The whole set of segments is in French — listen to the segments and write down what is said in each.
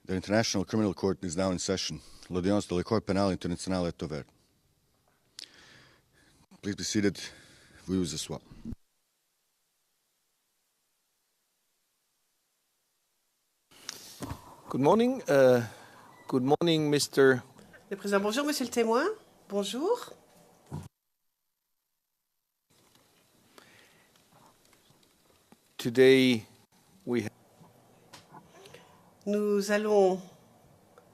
The International Criminal Court is now in session. L'audience de la Cour pénale internationale est ouverte. Please be seated. Veuillez vous asseoir. Good morning. Good morning, Mr. Le président, bonjour, monsieur le témoin. Bonjour. Today Nous allons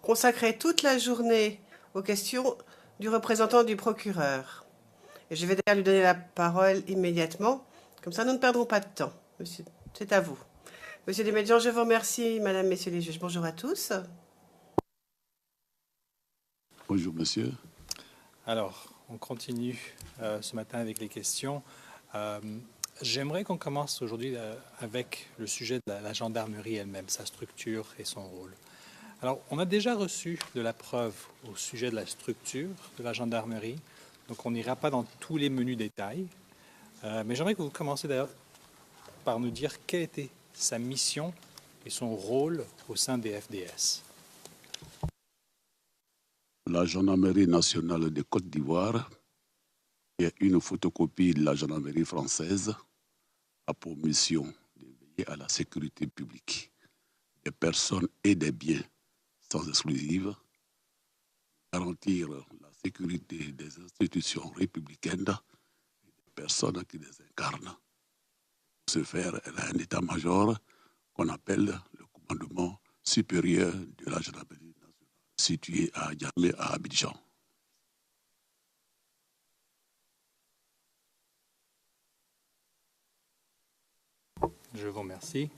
consacrer toute la journée aux questions du représentant du procureur. Et je vais d'ailleurs lui donner la parole immédiatement. Comme ça, nous ne perdrons pas de temps. Monsieur, c'est à vous. Monsieur Desmédian, je vous remercie. Madame, messieurs les juges, bonjour à tous. Bonjour, monsieur. Alors, on continue ce matin avec les questions. J'aimerais qu'on commence aujourd'hui avec le sujet de la gendarmerie elle-même, sa structure et son rôle. Alors, on a déjà reçu de la preuve au sujet de la structure de la gendarmerie, donc on n'ira pas dans tous les menus détails, mais j'aimerais que vous commenciez d'ailleurs par nous dire quelle était sa mission et son rôle au sein des FDS. La gendarmerie nationale de Côte d'Ivoire est une photocopie de la gendarmerie française, a pour mission de veiller à la sécurité publique des personnes et des biens sans exclusive, garantir la sécurité des institutions républicaines et des personnes qui les incarnent. Pour ce faire, elle a un état-major qu'on appelle le commandement supérieur de la gendarmerie nationale, situé à Niamey, à Abidjan. Je vous remercie.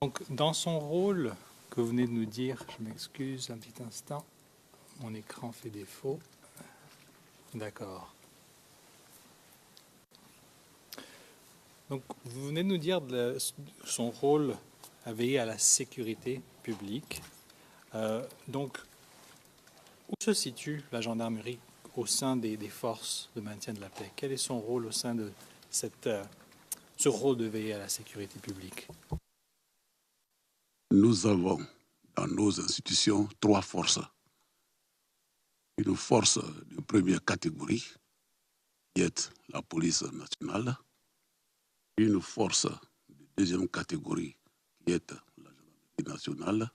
Donc, dans son rôle que vous venez de nous dire, je m'excuse un petit instant, mon écran fait défaut. D'accord. Donc, vous venez de nous dire son rôle à veiller à la sécurité publique. Donc, où se situe la gendarmerie au sein des forces de maintien de la paix? Quel est son rôle au sein de ce rôle de veiller à la sécurité publique? Nous avons dans nos institutions 3 forces. Une force de première catégorie, qui est la police nationale. Une force de deuxième catégorie, qui est la gendarmerie nationale.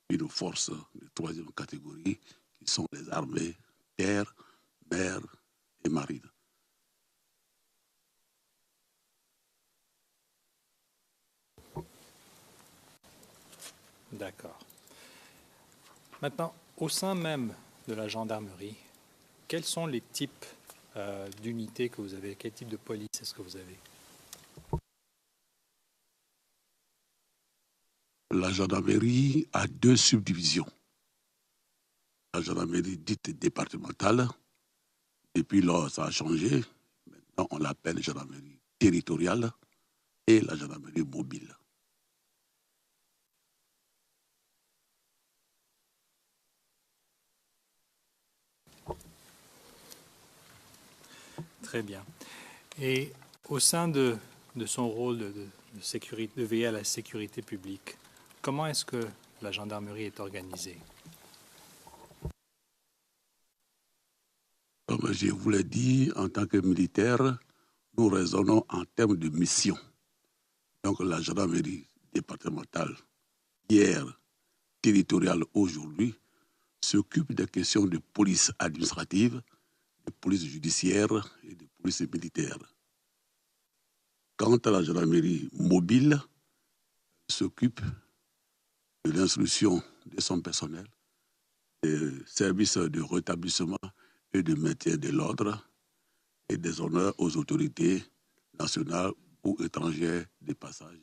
Une force de troisième catégorie, qui sont les armées terre, mer et marine. D'accord. Maintenant, au sein même de la gendarmerie, quels sont les types d'unités que vous avez? Quel type de police est-ce que vous avez? La gendarmerie a 2 subdivisions. La gendarmerie dite départementale, depuis lors ça a changé. Maintenant on l'appelle gendarmerie territoriale et la gendarmerie mobile. Très bien. Et au sein de son rôle de sécurité, de veiller à la sécurité publique, comment est-ce que la gendarmerie est organisée? Comme je vous l'ai dit, en tant que militaire, nous raisonnons en termes de mission. Donc la gendarmerie départementale, hier, territoriale aujourd'hui, s'occupe des questions de police administrative, de police judiciaire et de police militaire. Quant à la gendarmerie mobile, elle s'occupe de l'instruction de son personnel, des services de rétablissement et de maintien de l'ordre et des honneurs aux autorités nationales ou étrangères de passage.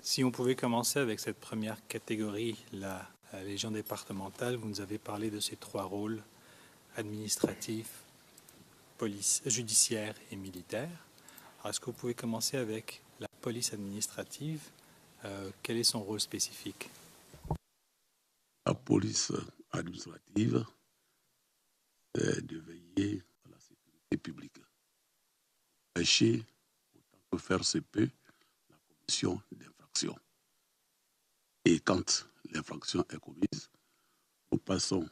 Si on pouvait commencer avec cette première catégorie, la Légion départementale, vous nous avez parlé de ces 3 rôles, administratif, police, judiciaire et militaire. Alors, est-ce que vous pouvez commencer avec la police administrative? Quel est son rôle spécifique? La police administrative, c'est de veiller à la sécurité empêcher, autant que faire se peut, la commission d'infraction. Et quand l'infraction est commise, nous passons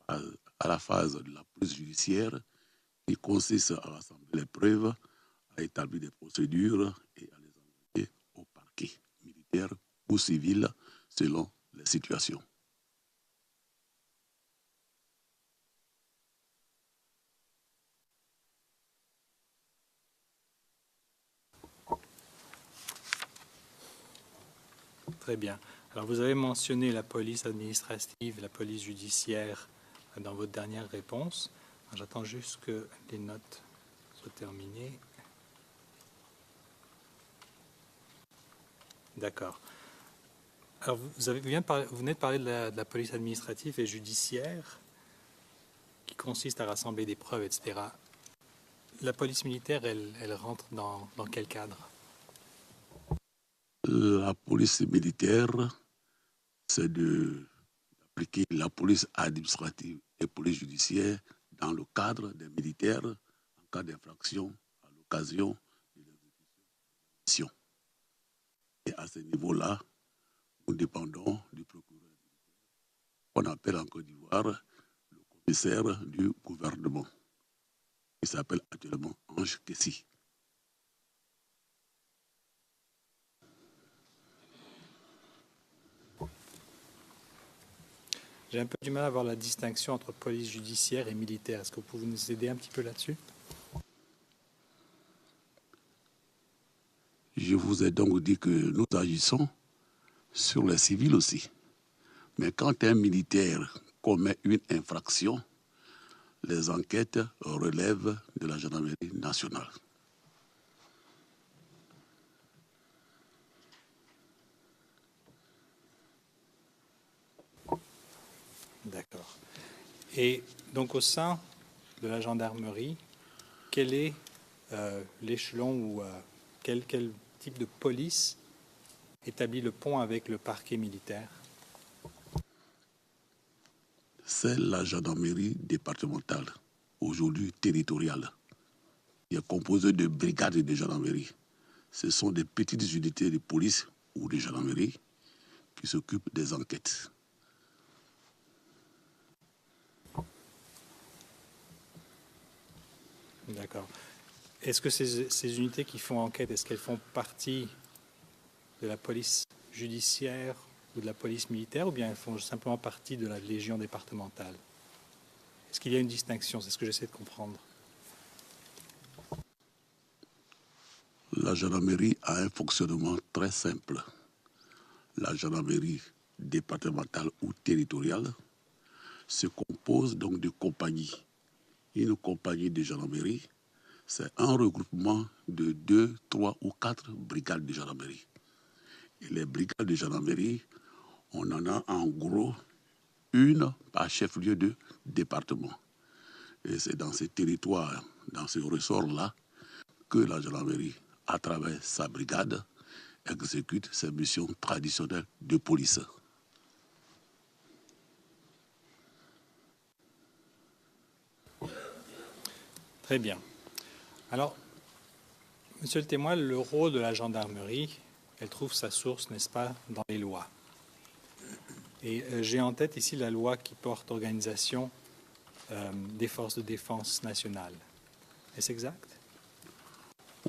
à la phase de la police judiciaire qui consiste à rassembler les preuves, à établir des procédures et à les envoyer au parquet militaire ou civil selon les situations. Très bien. Alors, vous avez mentionné la police administrative et la police judiciaire dans votre dernière réponse. J'attends juste que les notes soient terminées. D'accord. Alors, vous venez de parler de la police administrative et judiciaire qui consiste à rassembler des preuves, etc. La police militaire, elle rentre dans quel cadre? La police militaire, c'est d'appliquer la police administrative et police judiciaire dans le cadre des militaires en cas d'infraction à l'occasion de l'exécution de mission. Et à ce niveau-là, nous dépendons du procureur qu'on appelle en Côte d'Ivoire le commissaire du gouvernement, qui s'appelle actuellement Ange Kessi. J'ai un peu du mal à voir la distinction entre police judiciaire et militaire. Est-ce que vous pouvez nous aider un petit peu là-dessus? Je vous ai donc dit que nous agissons sur les civils aussi. Mais quand un militaire commet une infraction, les enquêtes relèvent de la gendarmerie nationale. D'accord. Et donc au sein de la gendarmerie, quel est l'échelon ou quel type de police établit le pont avec le parquet militaire? C'est la gendarmerie départementale, aujourd'hui territoriale, qui est composée de brigades de gendarmerie. Ce sont des petites unités de police ou de gendarmerie qui s'occupent des enquêtes. D'accord. Est-ce que ces unités qui font enquête, est-ce qu'elles font partie de la police judiciaire ou de la police militaire, ou bien elles font simplement partie de la légion départementale? Est-ce qu'il y a une distinction? C'est ce que j'essaie de comprendre. La gendarmerie a un fonctionnement très simple. La gendarmerie départementale ou territoriale se compose donc de compagnies. Une compagnie de gendarmerie, c'est un regroupement de 2, 3 ou 4 brigades de gendarmerie. Et les brigades de gendarmerie, on en a en gros une par chef-lieu de département. Et c'est dans ces territoires, dans ce ressort-là, que la gendarmerie, à travers sa brigade, exécute ses missions traditionnelles de police. Très bien. Alors, monsieur le témoin, le rôle de la gendarmerie, elle trouve sa source, n'est-ce pas, dans les lois. Et j'ai en tête ici la loi qui porte organisation des forces de défense nationale. Est-ce exact?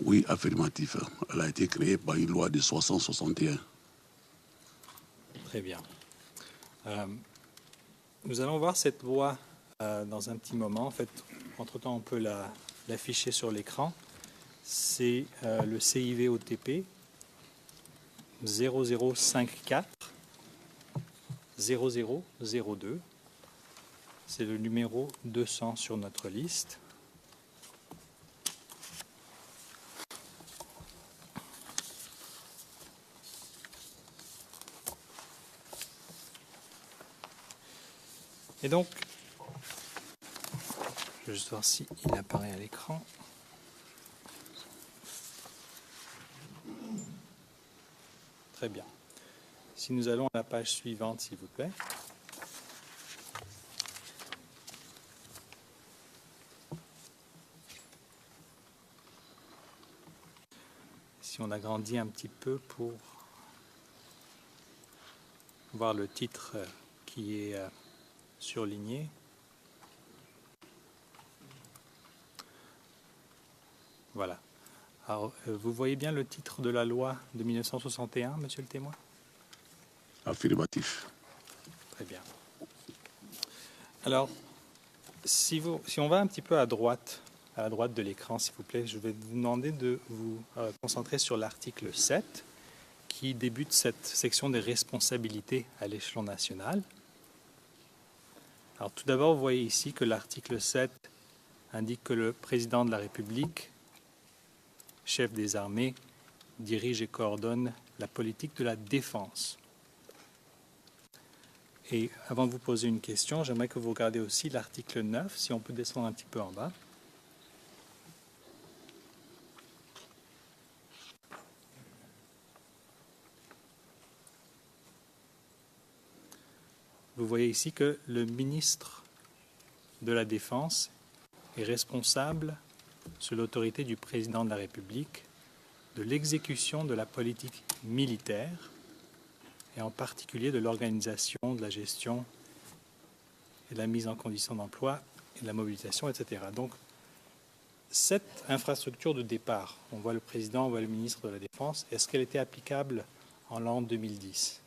Oui, affirmatif. Elle a été créée par une loi de 1961. Très bien. Nous allons voir cette loi dans un petit moment. En fait, entre-temps, on peut l'afficher sur l'écran. C'est le CIVOTP 0054 0002. C'est le numéro 200 sur notre liste. Et donc, je vais juste voir s'il apparaît à l'écran. Très bien. Si nous allons à la page suivante, s'il vous plaît. si on agrandit un petit peu pour voir le titre qui est surligné. Voilà. Alors, vous voyez bien le titre de la loi de 1961, monsieur le témoin? Affirmatif. Très bien. Alors, si on va un petit peu à la droite de l'écran, s'il vous plaît, je vais vous demander de vous concentrer sur l'article 7, qui débute cette section des responsabilités à l'échelon national. Alors, tout d'abord, vous voyez ici que l'article 7 indique que le président de la République, chef des armées, dirige et coordonne la politique de la défense. Et avant de vous poser une question, j'aimerais que vous regardiez aussi l'article 9, si on peut descendre un petit peu en bas. Vous voyez ici que le ministre de la Défense est responsable, sous l'autorité du président de la République, de l'exécution de la politique militaire et en particulier de l'organisation, de la gestion et de la mise en condition d'emploi et de la mobilisation, etc. Donc, cette infrastructure de départ, on voit le président, on voit le ministre de la Défense, est-ce qu'elle était applicable en l'an 2010?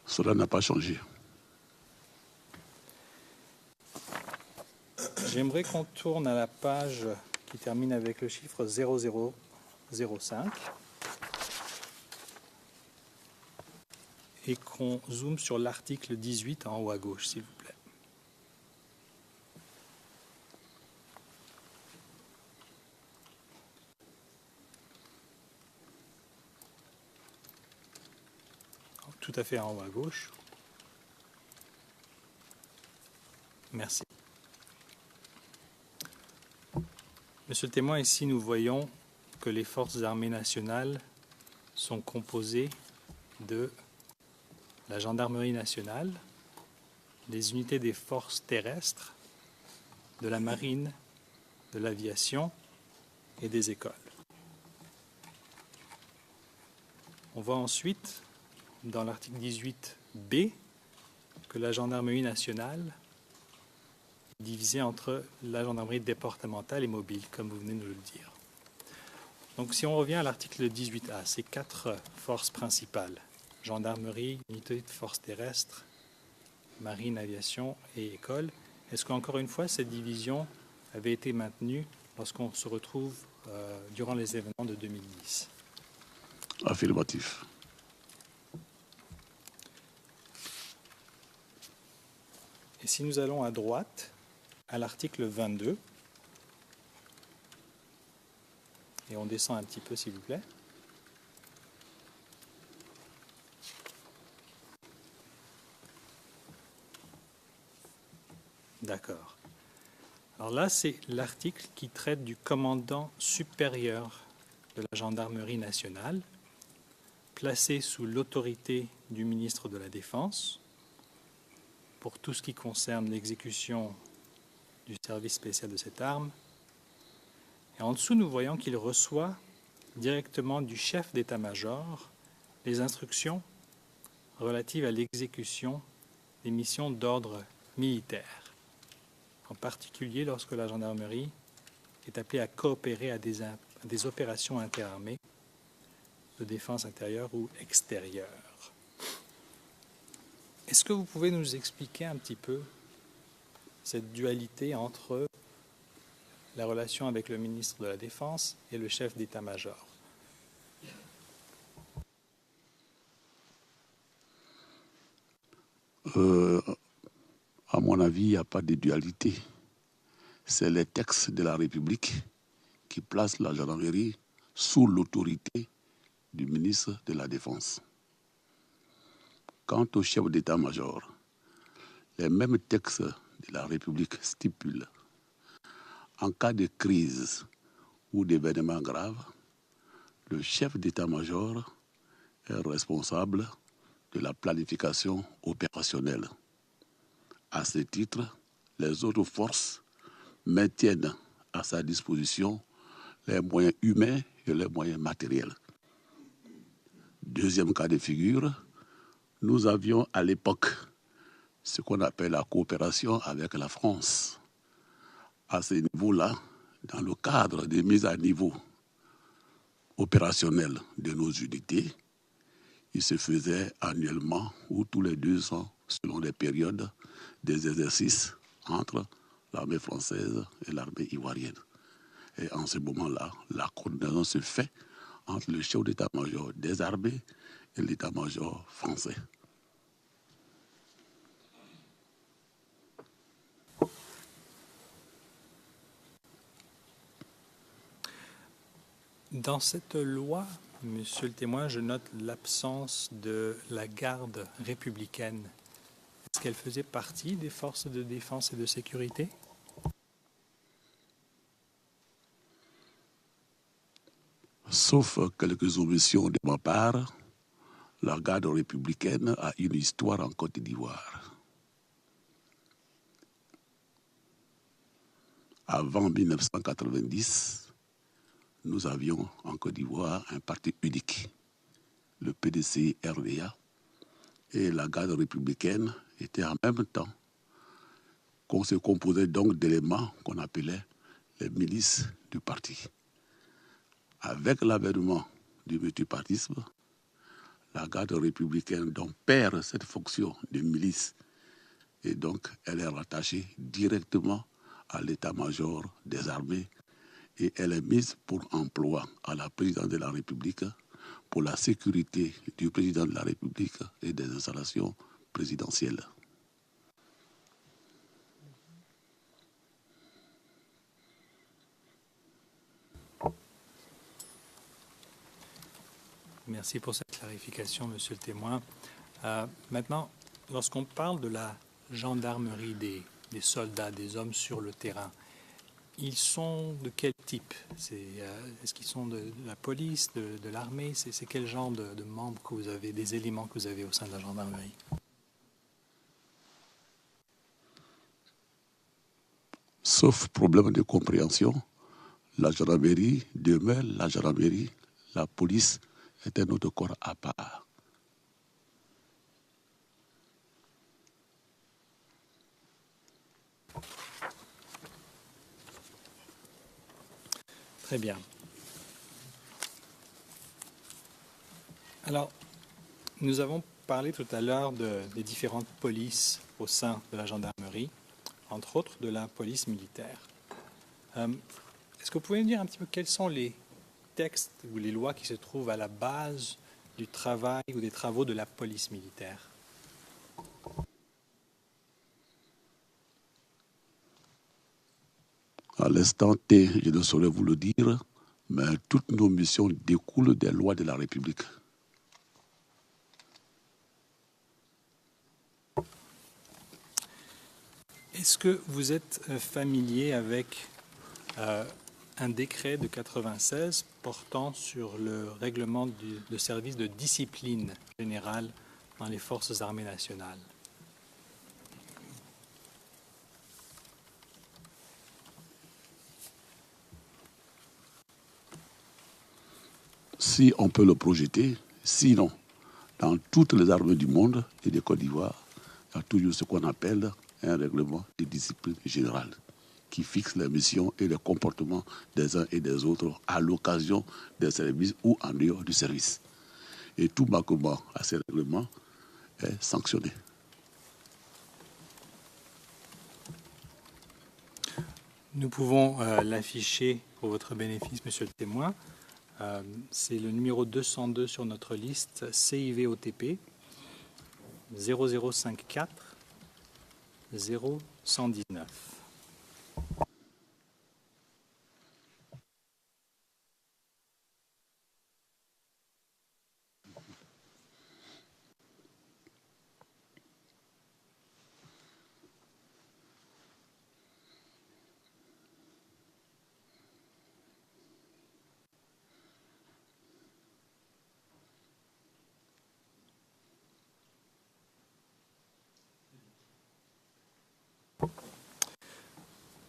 Cela n'a pas changé. J'aimerais qu'on tourne à la page qui termine avec le chiffre 0005 et qu'on zoome sur l'article 18 en haut à gauche, s'il vous plaît. Tout à fait en haut à gauche. Merci. Monsieur le témoin, ici nous voyons que les forces armées nationales sont composées de la gendarmerie nationale, des unités des forces terrestres, de la marine, de l'aviation et des écoles. On voit ensuite, dans l'article 18b, que la gendarmerie nationale est divisée entre la gendarmerie départementale et mobile, comme vous venez de nous le dire. Donc si on revient à l'article 18a, ces 4 forces principales, gendarmerie, unité de forces terrestres, marine, aviation et école, est-ce qu'encore une fois, cette division avait été maintenue lorsqu'on se retrouve durant les événements de 2010? Affirmatif. Et si nous allons à droite, à l'article 22, et on descend un petit peu, s'il vous plaît. D'accord. Alors là, c'est l'article qui traite du commandant supérieur de la gendarmerie nationale, placé sous l'autorité du ministre de la Défense, pour tout ce qui concerne l'exécution du service spécial de cette arme. Et en dessous, nous voyons qu'il reçoit directement du chef d'état-major les instructions relatives à l'exécution des missions d'ordre militaire, en particulier lorsque la gendarmerie est appelée à coopérer à des opérations interarmées de défense intérieure ou extérieure. Est-ce que vous pouvez nous expliquer un petit peu cette dualité entre la relation avec le ministre de la Défense et le chef d'état-major? À mon avis, il n'y a pas de dualité. C'est les textes de la République qui placent la gendarmerie sous l'autorité du ministre de la Défense. Quant au chef d'état-major, les mêmes textes de la République stipulent, en cas de crise ou d'événement grave, le chef d'état-major est responsable de la planification opérationnelle. À ce titre, les autres forces maintiennent à sa disposition les moyens humains et les moyens matériels. Deuxième cas de figure, nous avions à l'époque ce qu'on appelle la coopération avec la France. À ce niveau-là, dans le cadre des mises à niveau opérationnelles de nos unités, il se faisait annuellement ou tous les 2 ans, selon les périodes, des exercices entre l'armée française et l'armée ivoirienne. Et en ce moment-là, la coordination se fait entre le chef d'état-major des armées et l'état-major français. Dans cette loi, Monsieur le témoin, je note l'absence de la garde républicaine. Est-ce qu'elle faisait partie des forces de défense et de sécurité? Sauf quelques omissions de ma part, la garde républicaine a une histoire en Côte d'Ivoire. Avant 1990, nous avions en Côte d'Ivoire un parti unique, le PDC-RDA, et la garde républicaine était en même temps qu'on se composait donc d'éléments qu'on appelait les milices du parti. Avec l'avènement du multipartisme, la garde républicaine donc perd cette fonction de milice et donc elle est rattachée directement à l'état-major des armées et elle est mise pour emploi à la présidence de la République pour la sécurité du président de la République et des installations présidentielles. Merci pour cette clarification, Monsieur le témoin. Maintenant, lorsqu'on parle de la gendarmerie, des soldats, des hommes sur le terrain, ils sont de quel type? Est-ce qu'ils sont de la police, de l'armée? C'est quel genre de membres que vous avez, des éléments que vous avez au sein de la gendarmerie? Sauf problème de compréhension, la gendarmerie demeure la gendarmerie, la police est un autre corps à part. Très bien. Alors, nous avons parlé tout à l'heure des différentes polices au sein de la gendarmerie, entre autres de la police militaire. Est-ce que vous pouvez nous dire un petit peu quels sont les textes ou les lois qui se trouvent à la base du travail ou des travaux de la police militaire? À l'instant T, je ne saurais vous le dire, mais toutes nos missions découlent des lois de la République. Est-ce que vous êtes familier avec un décret de 96 portant sur le règlement de service de discipline générale dans les forces armées nationales? Si on peut le projeter, sinon, dans toutes les armées du monde et de Côte d'Ivoire, il y a toujours ce qu'on appelle un règlement de discipline générale qui fixe les missions et les comportements des uns et des autres à l'occasion des services ou en dehors du service. Et tout manquement à ces règlements est sanctionné. Nous pouvons l'afficher pour votre bénéfice, Monsieur le témoin. C'est le numéro 202 sur notre liste, CIVOTP 0054 0119.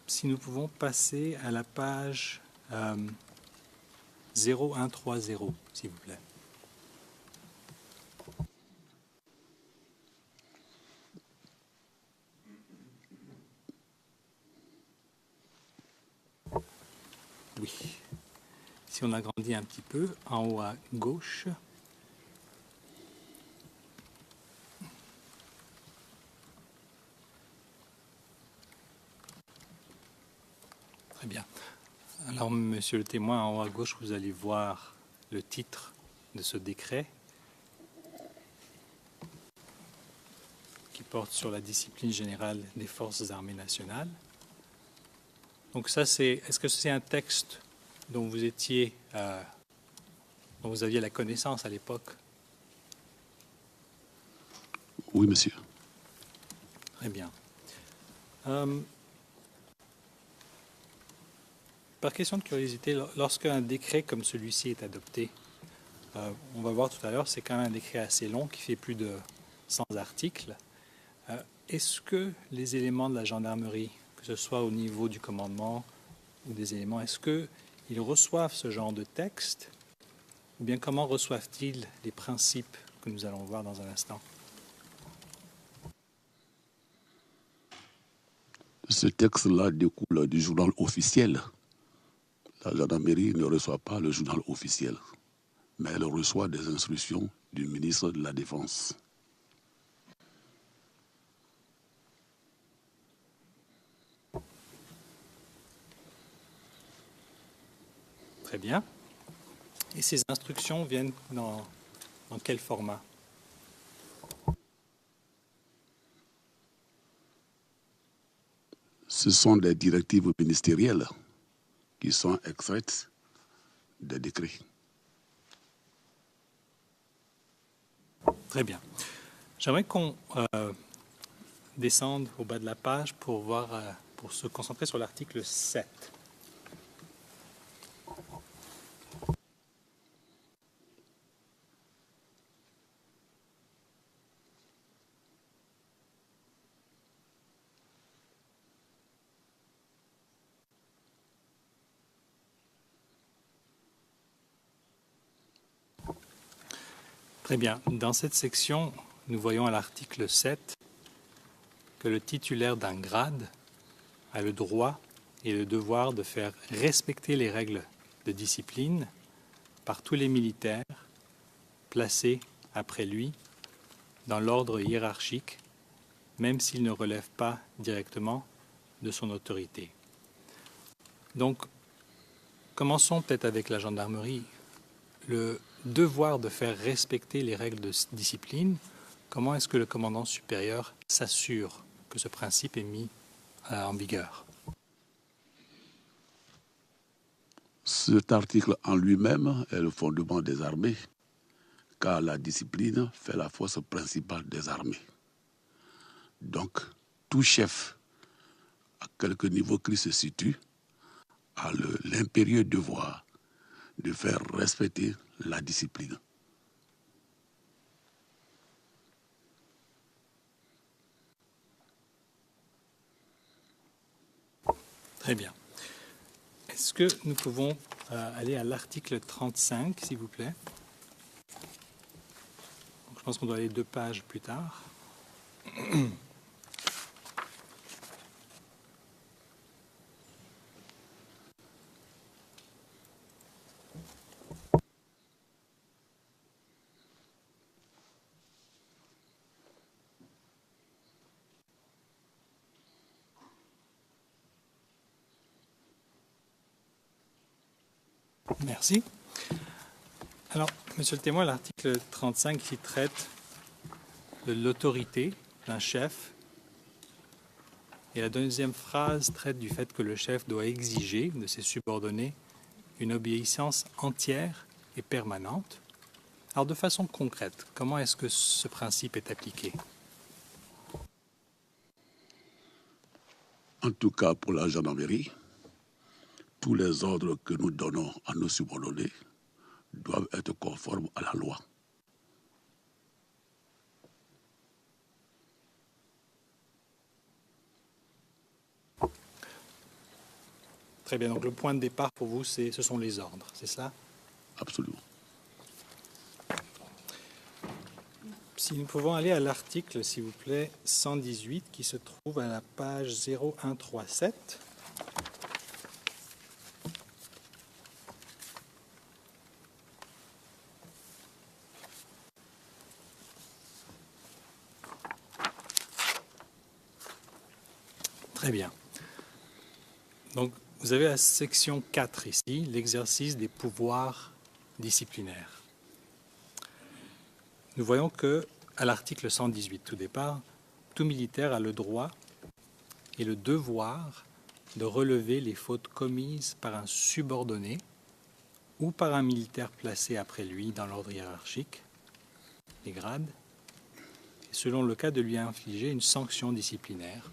Si nous pouvons passer à la page 0130, s'il vous plaît. Oui. Si on agrandit un petit peu, en haut à gauche. Très bien. Alors, monsieur le témoin, en haut à gauche, vous allez voir le titre de ce décret qui porte sur la discipline générale des forces armées nationales. Donc ça, est-ce que c'est un texte dont vous étiez, dont vous aviez la connaissance à l'époque? Oui, monsieur. Très bien. Par question de curiosité, lorsqu'un décret comme celui-ci est adopté, on va voir tout à l'heure, c'est quand même un décret assez long qui fait plus de 100 articles. Est-ce que les éléments de la gendarmerie, que ce soit au niveau du commandement ou des éléments, est-ce qu'ils reçoivent ce genre de texte ou bien comment reçoivent-ils les principes que nous allons voir dans un instant? Ce texte-là découle du journal officiel. La gendarmerie ne reçoit pas le journal officiel, mais elle reçoit des instructions du ministre de la Défense. Très bien. Et ces instructions viennent dans quel format? Ce sont des directives ministérielles qui sont extraites des décrets. Très bien. J'aimerais qu'on descende au bas de la page pour voir, pour se concentrer sur l'article 7. Très bien. Dans cette section, nous voyons à l'article 7 que le titulaire d'un grade a le droit et le devoir de faire respecter les règles de discipline par tous les militaires placés après lui dans l'ordre hiérarchique, même s'ils ne relèvent pas directement de son autorité. Donc, commençons peut-être avec la gendarmerie. Le devoir de faire respecter les règles de discipline, comment est-ce que le commandant supérieur s'assure que ce principe est mis en vigueur? Cet article en lui-même est le fondement des armées, car la discipline fait la force principale des armées. Donc, tout chef, à quelque niveau qu'il se situe, a l'impérieux devoir de faire respecter la discipline. Très bien. Est-ce que nous pouvons aller à l'article 35, s'il vous plaît? Donc, je pense qu'on doit aller 2 pages plus tard. Merci. Alors, monsieur le témoin, l'article 35 qui traite de l'autorité d'un chef. Et la deuxième phrase traite du fait que le chef doit exiger de ses subordonnés une obéissance entière et permanente. Alors, de façon concrète, comment est-ce que ce principe est appliqué? En tout cas, pour la gendarmerie, tous les ordres que nous donnons à nos subordonnés doivent être conformes à la loi. Très bien, donc le point de départ pour vous, ce sont les ordres, c'est ça? absolument. Si nous pouvons aller à l'article, s'il vous plaît, 118, qui se trouve à la page 0137. Très bien. Donc, vous avez la section 4 ici, l'exercice des pouvoirs disciplinaires. Nous voyons que, à l'article 118, tout départ, tout militaire a le droit et le devoir de relever les fautes commises par un subordonné ou par un militaire placé après lui dans l'ordre hiérarchique, les grades, et selon le cas de lui infliger une sanction disciplinaire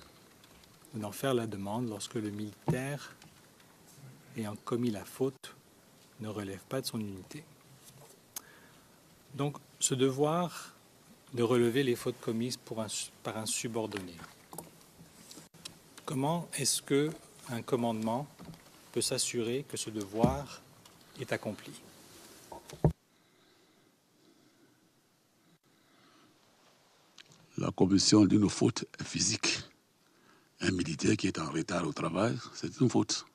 ou d'en faire la demande lorsque le militaire ayant commis la faute ne relève pas de son unité. Donc, ce devoir de relever les fautes commises par un subordonné. Comment est-ce qu'un commandement peut s'assurer que ce devoir est accompli? La commission d'une faute est physique. Un militaire qui est en retard au travail, c'est une faute.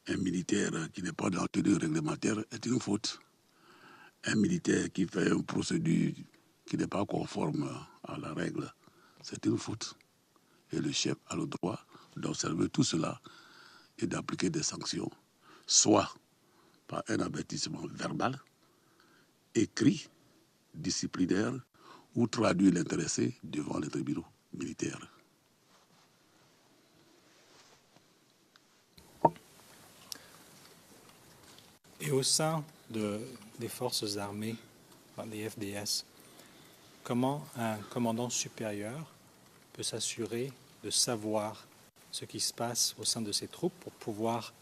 Un militaire qui n'est pas dans la tenue réglementaire est une faute. Un militaire qui fait une procédure qui n'est pas conforme à la règle, c'est une faute. Et le chef a le droit d'observer tout cela et d'appliquer des sanctions, soit par un avertissement verbal, écrit, disciplinaire, ou traduire l'intéressé devant les tribunaux militaires. Et au sein des forces armées, des FDS, comment un commandant supérieur peut s'assurer de savoir ce qui se passe au sein de ses troupes pour pouvoir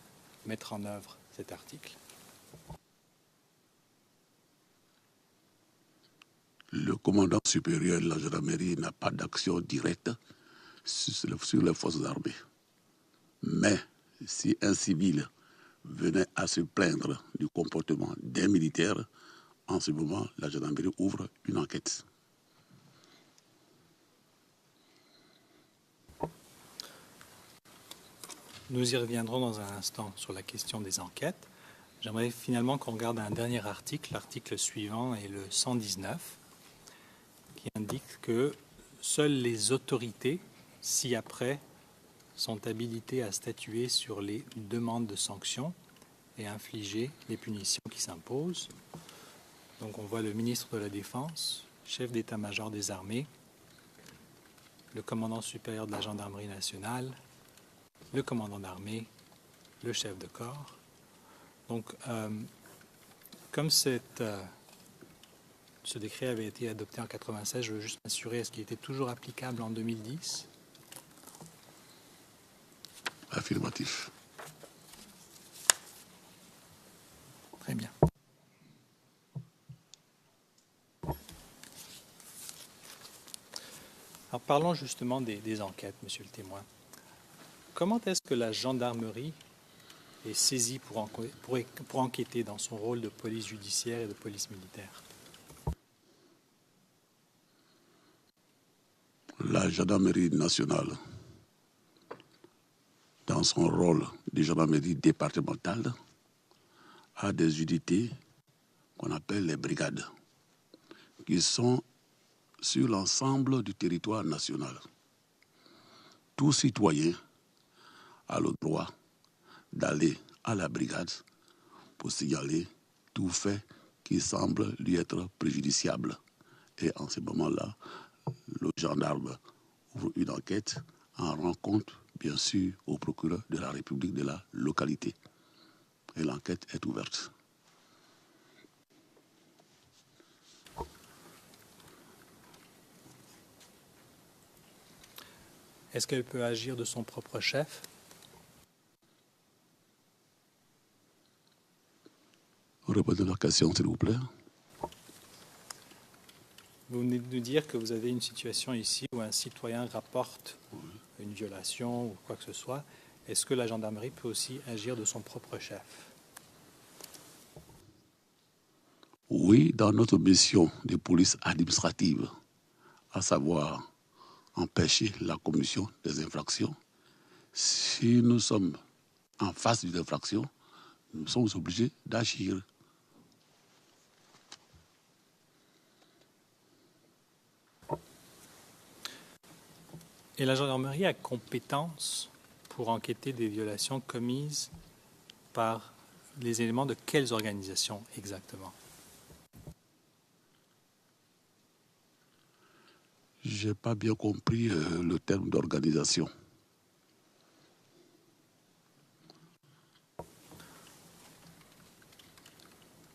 mettre en œuvre cet article? Le commandant supérieur de la gendarmerie n'a pas d'action directe sur les forces armées. Mais si un civil venait à se plaindre du comportement des militaires, en ce moment, la gendarmerie ouvre une enquête. Nous y reviendrons dans un instant sur la question des enquêtes. J'aimerais finalement qu'on regarde un dernier article, l'article suivant est le 119, qui indique que seules les autorités, ci-après, sont habilitées à statuer sur les demandes de sanctions et infliger les punitions qui s'imposent. Donc on voit le ministre de la Défense, chef d'état-major des armées, le commandant supérieur de la gendarmerie nationale, le commandant d'armée, le chef de corps. Donc, comme ce décret avait été adopté en 1996, je veux juste m'assurer, est-ce qu'il était toujours applicable en 2010? Affirmatif. Très bien. Alors, parlons justement des enquêtes, monsieur le témoin. Comment est-ce que la gendarmerie est saisie pour enquêter dans son rôle de police judiciaire et de police militaire? La gendarmerie nationale, dans son rôle de gendarmerie départementale, a des unités qu'on appelle les brigades, qui sont sur l'ensemble du territoire national. Tout citoyen a le droit d'aller à la brigade pour signaler tout fait qui semble lui être préjudiciable. Et en ce moment-là, le gendarme ouvre une enquête, en rend compte, bien sûr, au procureur de la République de la localité. Et l'enquête est ouverte. Est-ce qu'elle peut agir de son propre chef? Répondez la question, s'il vous plaît. Vous venez de nous dire que vous avez une situation ici où un citoyen rapporte une violation ou quoi que ce soit. Est-ce que la gendarmerie peut aussi agir de son propre chef? Oui, dans notre mission de police administrative, à savoir empêcher la commission des infractions, si nous sommes en face d'une infraction, nous sommes obligés d'agir. Et la gendarmerie a compétence pour enquêter des violations commises par les éléments de quelles organisations exactement? Je n'ai pas bien compris le terme d'organisation.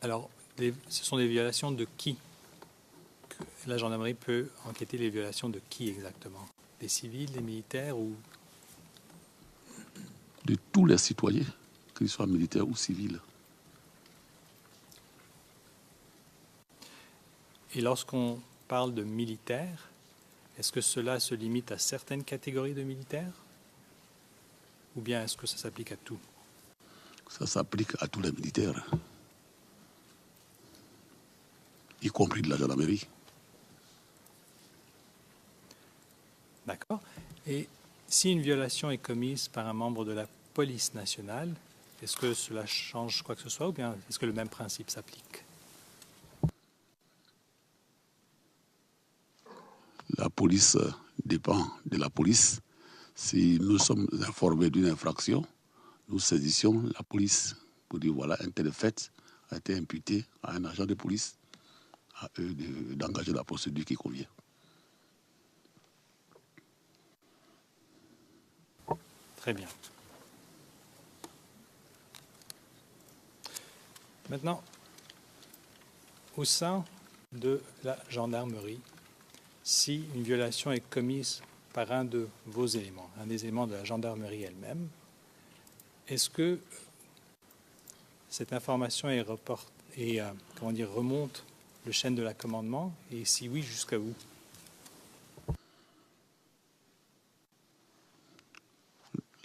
Alors, ce sont des violations de qui? La gendarmerie peut enquêter les violations de qui exactement? Des civils, des militaires ou... De tous les citoyens, qu'ils soient militaires ou civils. Et lorsqu'on parle de militaires, est-ce que cela se limite à certaines catégories de militaires? Ou bien est-ce que ça s'applique à tout? Ça s'applique à tous les militaires, y compris de la gendarmerie. D'accord. Et si une violation est commise par un membre de la police nationale, est-ce que cela change quoi que ce soit ou bien est-ce que le même principe s'applique? La police dépend de la police. Si nous sommes informés d'une infraction, nous saisissions la police pour dire voilà, un tel fait a été imputé à un agent de police, à eux d'engager la procédure qui convient. Très bien. Maintenant, au sein de la gendarmerie, si une violation est commise par un de vos éléments, un des éléments de la gendarmerie elle-même, est-ce que cette information remonte le chaîne de la commandement et si oui, jusqu'à où?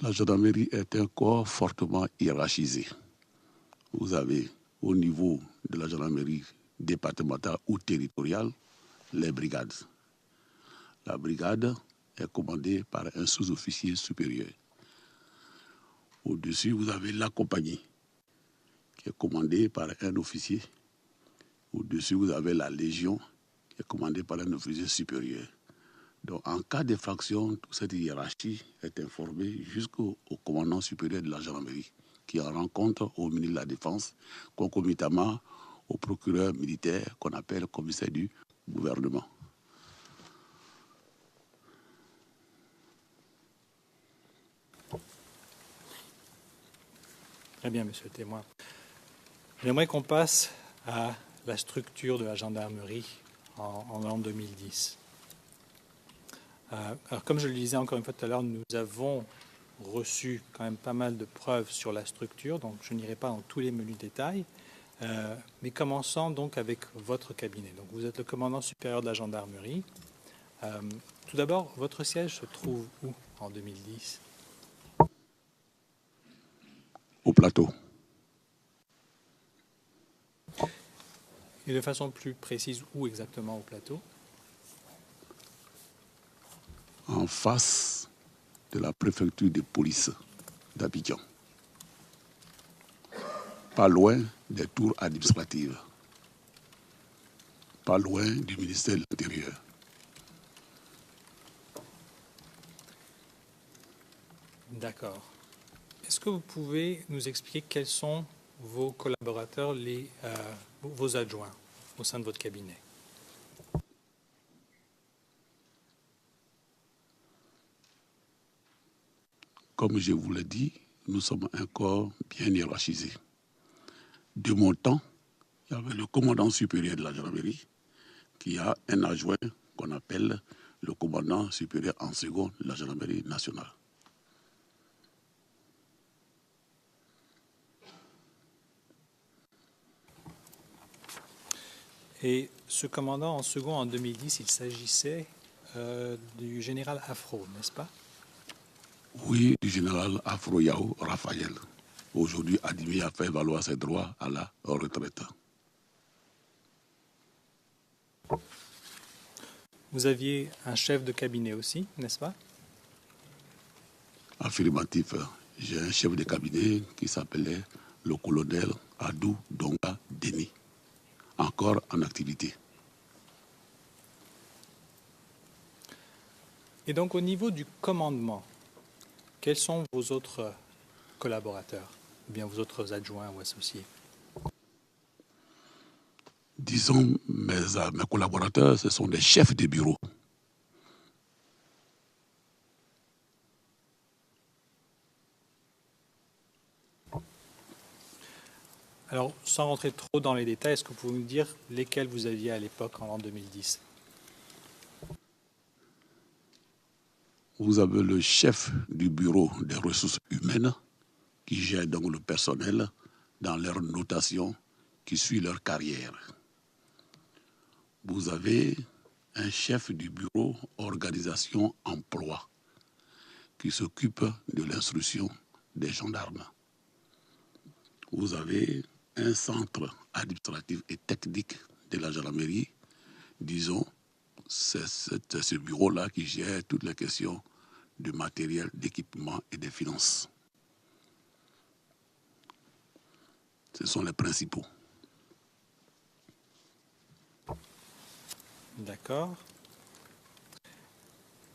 La gendarmerie est un corps fortement hiérarchisé. Vous avez au niveau de la gendarmerie départementale ou territoriale les brigades. La brigade est commandée par un sous-officier supérieur. Au-dessus, vous avez la compagnie qui est commandée par un officier. Au-dessus, vous avez la légion qui est commandée par un officier supérieur. Donc, en cas d'infraction, toute cette hiérarchie est informée jusqu'au commandant supérieur de la gendarmerie, qui en rend compte au ministre de la Défense, concomitamment au procureur militaire qu'on appelle commissaire du gouvernement. Très bien, monsieur le témoin. J'aimerais qu'on passe à la structure de la gendarmerie en l'an 2010. Alors, comme je le disais encore une fois tout à l'heure, nous avons reçu quand même pas mal de preuves sur la structure, donc je n'irai pas dans tous les menus détails, mais commençons donc avec votre cabinet. Donc, vous êtes le commandant supérieur de la gendarmerie. Tout d'abord, votre siège se trouve où en 2010? Au plateau. Et de façon plus précise, où exactement au plateau? En face de la préfecture de police d'Abidjan. Pas loin des tours administratives. Pas loin du ministère de l'Intérieur. D'accord. Est-ce que vous pouvez nous expliquer quels sont vos collaborateurs, vos adjoints au sein de votre cabinet? Comme je vous l'ai dit, nous sommes un corps bien hiérarchisé. De mon temps, il y avait le commandant supérieur de la gendarmerie qui a un adjoint qu'on appelle le commandant supérieur en second de la gendarmerie nationale. Et ce commandant en second en 2010, il s'agissait du général Afro, n'est-ce pas? Oui, du général Afro Yao Raphaël, aujourd'hui admis à faire valoir ses droits à la retraite. Vous aviez un chef de cabinet aussi, n'est-ce pas? Affirmatif. J'ai un chef de cabinet qui s'appelait le colonel Adou Donga Deni, encore en activité. Et donc au niveau du commandement, quels sont vos autres collaborateurs, ou bien vos autres adjoints ou associés? Disons, mes collaborateurs, ce sont des chefs de bureau. Alors, sans rentrer trop dans les détails, est-ce que vous pouvez nous dire lesquels vous aviez à l'époque en l'an 2010? Vous avez le chef du bureau des ressources humaines qui gère donc le personnel dans leur notation qui suit leur carrière. Vous avez un chef du bureau organisation emploi qui s'occupe de l'instruction des gendarmes. Vous avez un centre administratif et technique de la gendarmerie, disons, c'est ce bureau-là qui gère toutes les questions de matériel, d'équipement et de finances. Ce sont les principaux. D'accord.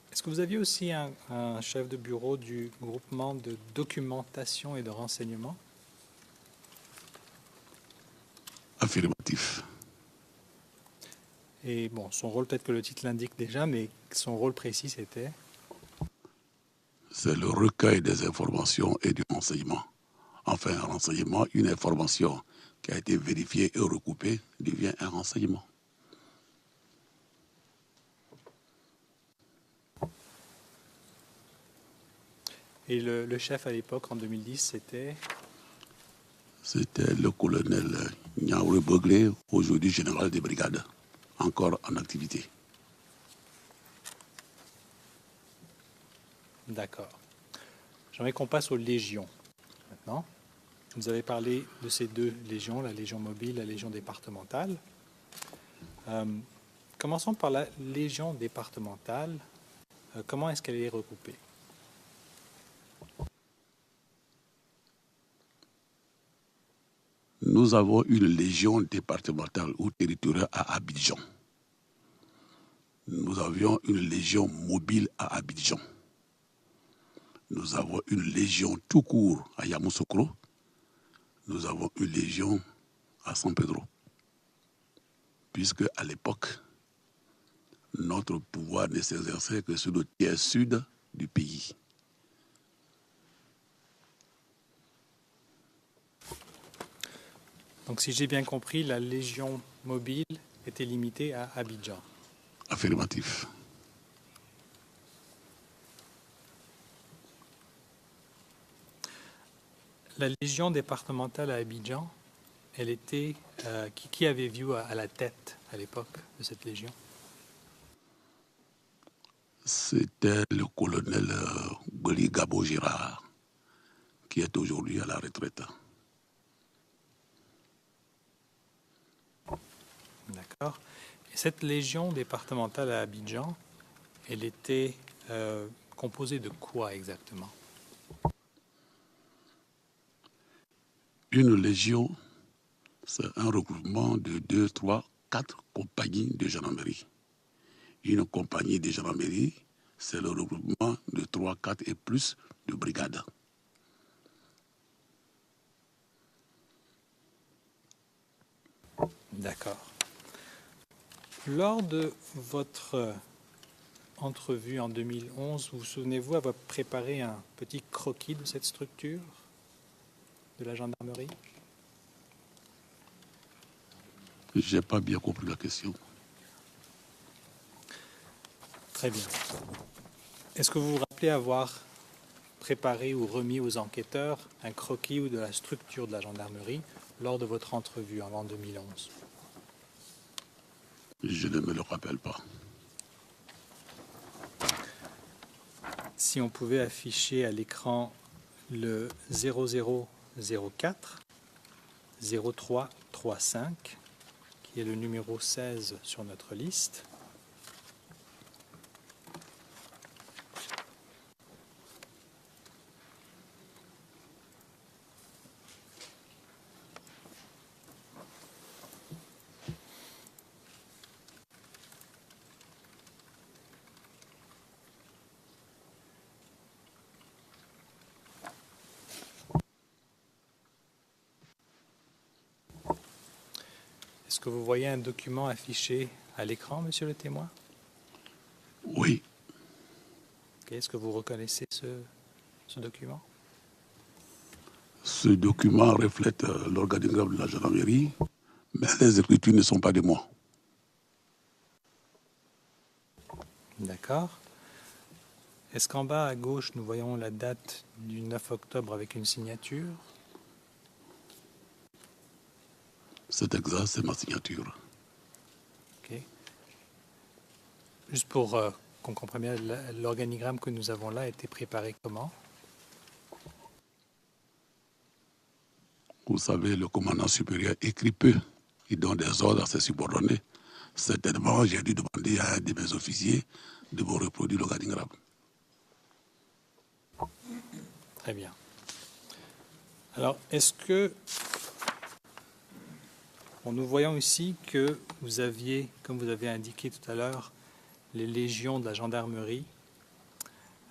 Est-ce que vous aviez aussi un chef de bureau du groupement de documentation et de renseignement? Affirmatif. Et bon, son rôle, peut-être que le titre l'indique déjà, mais son rôle précis, c'était? C'est le recueil des informations et du renseignement. Enfin, un renseignement, une information qui a été vérifiée et recoupée devient un renseignement. Et le chef à l'époque, en 2010, c'était? C'était le colonel Niaouré Boglé, aujourd'hui général des brigades, encore en activité. D'accord. J'aimerais qu'on passe aux légions maintenant. Vous avez parlé de ces deux légions, la Légion mobile, la Légion départementale. Commençons par la Légion départementale. Comment est-ce qu'elle est recoupée? Nous avons une légion départementale ou territoriale à Abidjan. Nous avions une légion mobile à Abidjan. Nous avons une légion tout court à Yamoussoukro. Nous avons une légion à San Pedro. Puisque à l'époque, notre pouvoir ne s'exerçait que sur le tiers sud du pays. Donc, si j'ai bien compris, la Légion mobile était limitée à Abidjan. Affirmatif. La Légion départementale à Abidjan, elle était... qui avait vu à la tête à l'époque de cette Légion? C'était le colonel Boli Gabo Girard, qui est aujourd'hui à la retraite. D'accord. Et cette Légion départementale à Abidjan, elle était composée de quoi exactement? Une légion, c'est un regroupement de 2, 3, 4 compagnies de gendarmerie. Une compagnie de gendarmerie, c'est le regroupement de 3, 4 et plus de brigades. D'accord. Lors de votre entrevue en 2011, vous souvenez-vous avoir préparé un petit croquis de cette structure de la gendarmerie? Je n'ai pas bien compris la question. Très bien. Est-ce que vous vous rappelez avoir préparé ou remis aux enquêteurs un croquis ou de la structure de la gendarmerie lors de votre entrevue en l'an 2011? Je ne me le rappelle pas. Si on pouvait afficher à l'écran le 0004 0335, qui est le numéro 16 sur notre liste. Est-ce que vous voyez un document affiché à l'écran, monsieur le témoin? Oui, Ok, est-ce que vous reconnaissez ce document? ce document reflète l'organigramme de la gendarmerie, mais les écritures ne sont pas de moi. D'accord. Est-ce qu'en bas à gauche, nous voyons la date du 9 octobre avec une signature? C'est exact, c'est ma signature. Ok. Juste pour qu'on comprenne bien, l'organigramme que nous avons là a été préparé comment? Vous savez, le commandant supérieur écrit peu. Il donne des ordres à ses subordonnés. Certainement, j'ai dû demander à un de mes officiers de me reproduire l'organigramme. Très bien. Alors, est-ce que... Bon, nous voyons ici que vous aviez, comme vous avez indiqué tout à l'heure, les légions de la gendarmerie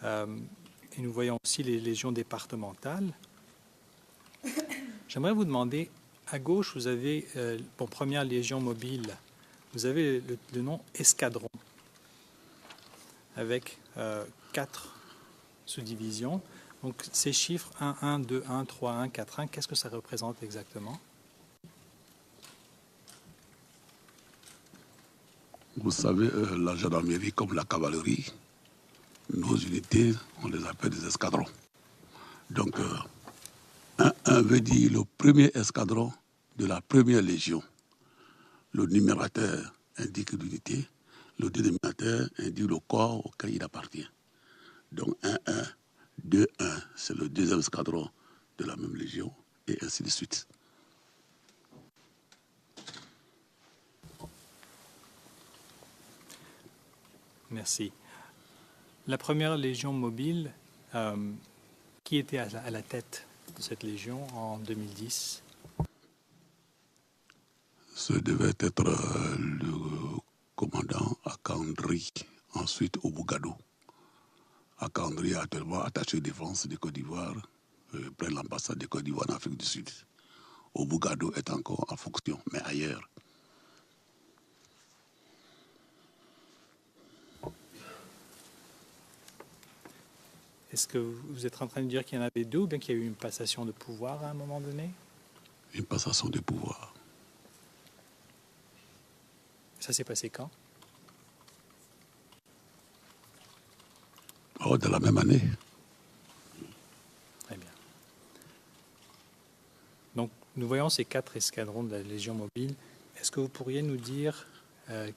et nous voyons aussi les légions départementales. J'aimerais vous demander, à gauche, vous avez, pour première légion mobile, vous avez le nom escadron, avec 4 sous-divisions. Donc, ces chiffres 1, 1, 2, 1, 3, 1, 4, 1, qu'est-ce que ça représente exactement? Vous savez, la gendarmerie comme la cavalerie, nos unités, on les appelle des escadrons. Donc, 1 veut dire le premier escadron de la première légion. Le numérateur indique l'unité, le dénominateur indique le corps auquel il appartient. Donc 1-1, 2-1, c'est le deuxième escadron de la même légion, et ainsi de suite. Merci. La première légion mobile, qui était à la tête de cette légion en 2010? Ce devait être le commandant Akandri, ensuite au Bougado. Akandri est actuellement attaché de défense de Côte d'Ivoire, près de l'ambassade de Côte d'Ivoire en Afrique du Sud. Au Bougado est encore en fonction, mais ailleurs. Est-ce que vous êtes en train de dire qu'il y en avait 2 ou bien qu'il y a eu une passation de pouvoir à un moment donné? Une passation de pouvoir. Ça s'est passé quand? Oh, de la même année. Très bien. Donc, nous voyons ces 4 escadrons de la Légion mobile. Est-ce que vous pourriez nous dire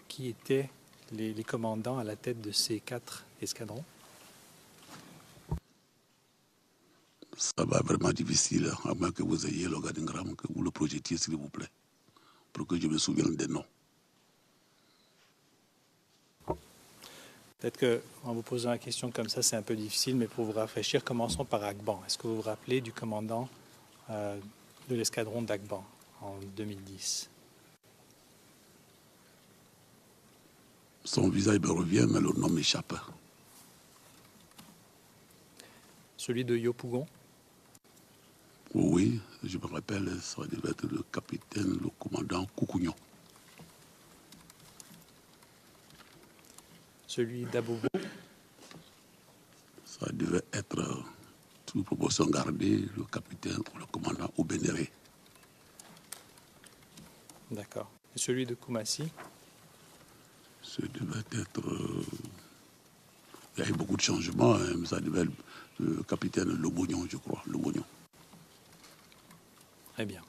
qui étaient les commandants à la tête de ces 4 escadrons? Ça va vraiment difficile, à moins que vous ayez l'organigramme, que vous le projetiez, s'il vous plaît, pour que je me souvienne des noms. Peut-être qu'en vous posant la question comme ça, c'est un peu difficile, mais pour vous rafraîchir, commençons par Agban. Est-ce que vous vous rappelez du commandant de l'escadron d'Agban en 2010? Son visage me revient, mais le nom m'échappe. Celui de Yopougon? Oui, je me rappelle, ça devait être le capitaine, le commandant Koukounion. Celui d'Abobo? Ça devait être, toute proportion gardée, le capitaine ou le commandant Obenere. D'accord. Et celui de Koumassi? Ça devait être... il y a eu beaucoup de changements, hein, mais ça devait être le capitaine Lobognon, je crois, Lobognon. Très bien.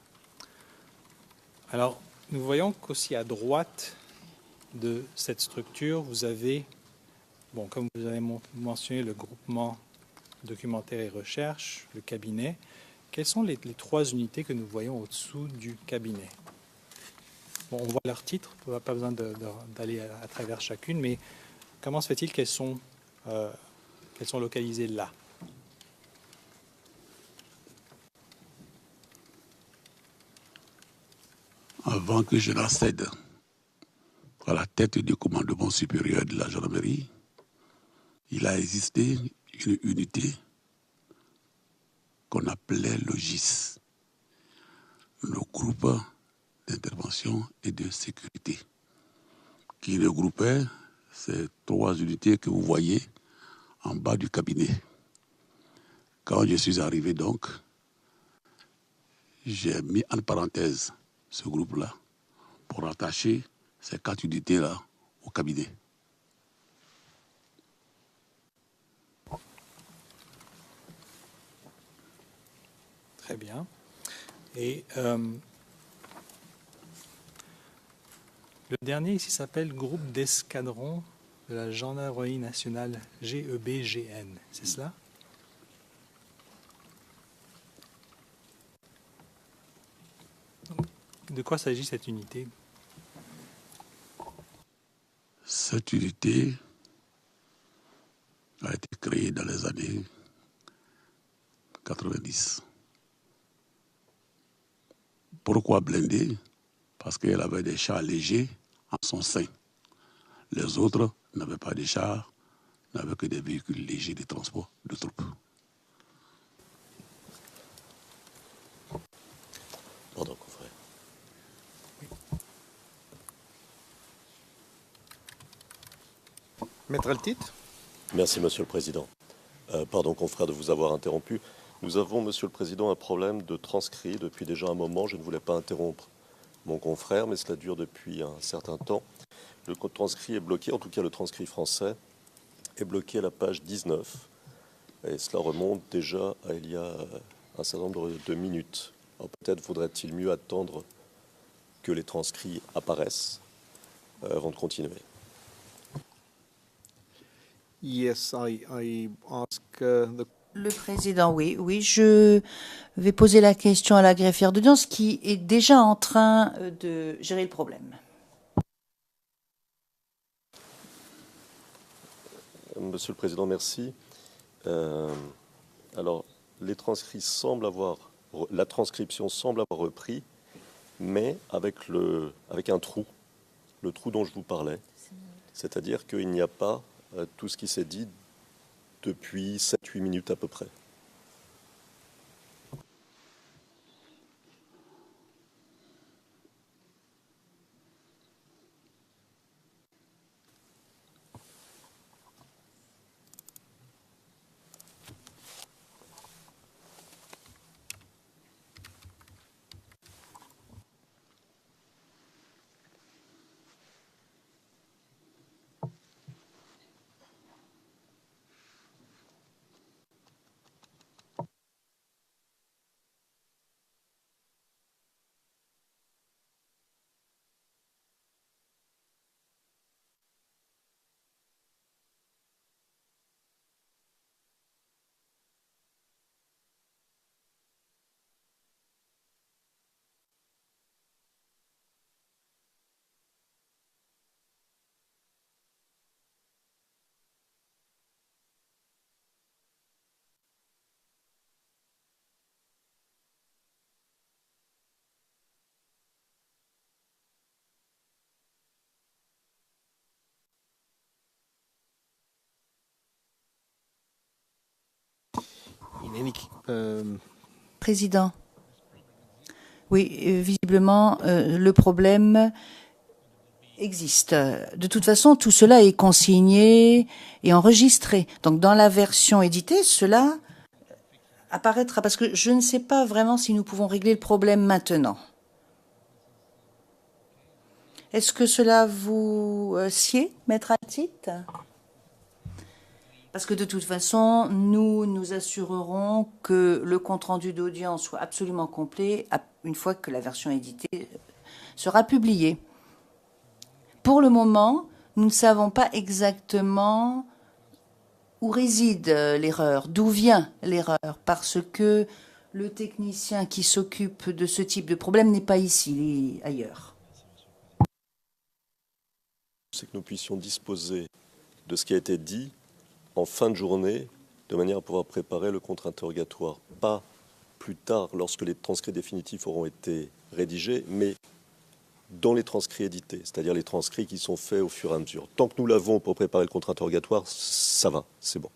Alors, nous voyons qu'aussi à droite de cette structure, vous avez, bon, comme vous avez mentionné, le groupement documentaire et recherche, le cabinet. Quelles sont les 3 unités que nous voyons au-dessous du cabinet? Bon, on voit leur titre, on n'a pas besoin d'aller à travers chacune, mais comment se fait-il qu'elles sont localisées là? Avant que je n'accède à la tête du commandement supérieur de la gendarmerie, il a existé une unité qu'on appelait le GIS, le groupe d'intervention et de sécurité, qui regroupait ces 3 unités que vous voyez en bas du cabinet. Quand je suis arrivé donc, j'ai mis en parenthèse ce groupe-là pour rattacher ces 4 unités-là au cabinet. Très bien. Et le dernier ici s'appelle Groupe d'escadron de la Gendarmerie nationale GEBGN. C'est cela? De quoi s'agit cette unité? Cette unité a été créée dans les années 90. Pourquoi blindée? Parce qu'elle avait des chars légers en son sein. Les autres n'avaient pas de chars, n'avaient que des véhicules légers de transport de troupes. Pardon, confrère. Maître Altit. Merci, Monsieur le Président. Pardon, confrère, de vous avoir interrompu. Nous avons, Monsieur le Président, un problème de transcrit depuis déjà un moment. Je ne voulais pas interrompre mon confrère, mais cela dure depuis un certain temps. Le transcrit est bloqué, en tout cas le transcrit français est bloqué à la page 19. Et cela remonte déjà à il y a un certain nombre de minutes. Alors peut-être faudrait-il mieux attendre que les transcrits apparaissent avant de continuer. Yes, I ask the... Le président, oui, je vais poser la question à la greffière d'audience qui est déjà en train de gérer le problème. Monsieur le Président, merci. Alors, les transcrits semblent la transcription semble avoir repris, mais avec un trou, le trou dont je vous parlais. C'est-à-dire qu'il n'y a pas tout ce qui s'est dit depuis 7-8 minutes à peu près. Président, oui, visiblement, le problème existe. De toute façon, tout cela est consigné et enregistré. Donc, dans la version éditée, cela apparaîtra, parce que je ne sais pas vraiment si nous pouvons régler le problème maintenant. Est-ce que cela vous sied, Maître Altit? Parce que de toute façon, nous nous assurerons que le compte-rendu d'audience soit absolument complet une fois que la version éditée sera publiée. Pour le moment, nous ne savons pas exactement où réside l'erreur, d'où vient l'erreur, parce que le technicien qui s'occupe de ce type de problème n'est pas ici, il est ailleurs. C'est que nous puissions disposer de ce qui a été dit en fin de journée, de manière à pouvoir préparer le contre-interrogatoire. Pas plus tard, lorsque les transcrits définitifs auront été rédigés, mais dans les transcrits édités, c'est-à-dire les transcrits qui sont faits au fur et à mesure. Tant que nous l'avons pour préparer le contre-interrogatoire, ça va, c'est bon.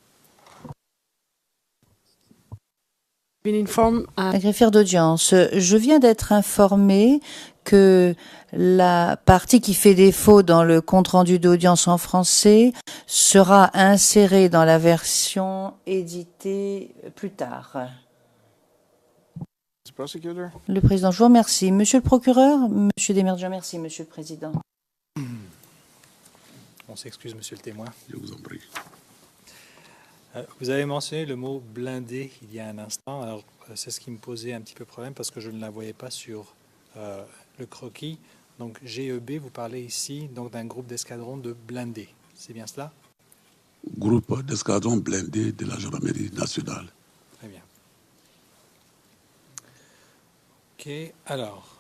La greffière d'audience, je viens d'être informée que la partie qui fait défaut dans le compte-rendu d'audience en français sera insérée dans la version éditée plus tard. Mr. Prosecutor? Le président, je vous remercie. Monsieur le procureur, monsieur Desmergers, merci, monsieur le président. On s'excuse, monsieur le témoin. Je vous en prie. Vous avez mentionné le mot blindé il y a un instant. Alors, c'est ce qui me posait un petit peu problème parce que je ne la voyais pas sur le croquis. Donc, GEB, vous parlez ici donc d'un groupe d'escadron de blindés. C'est bien cela? Groupe d'escadron blindé de la gendarmerie nationale. Très bien. OK. Alors,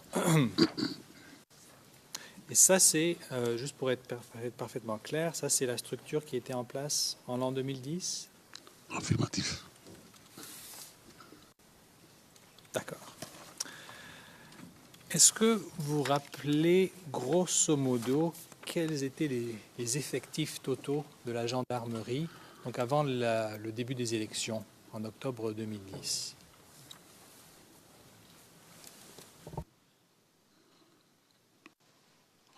et ça, c'est, juste pour être parfaitement clair, ça, c'est la structure qui était en place en l'an 2010? Affirmatif. D'accord. Est-ce que vous rappelez, grosso modo, quels étaient les effectifs totaux de la gendarmerie, donc avant le début des élections, en octobre 2010?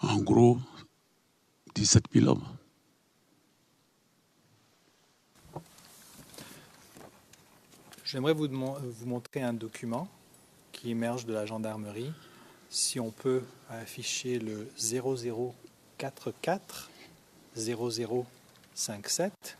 En gros, 17 000 hommes. J'aimerais vous montrer un document qui émerge de la gendarmerie. Si on peut afficher le 0044 0057.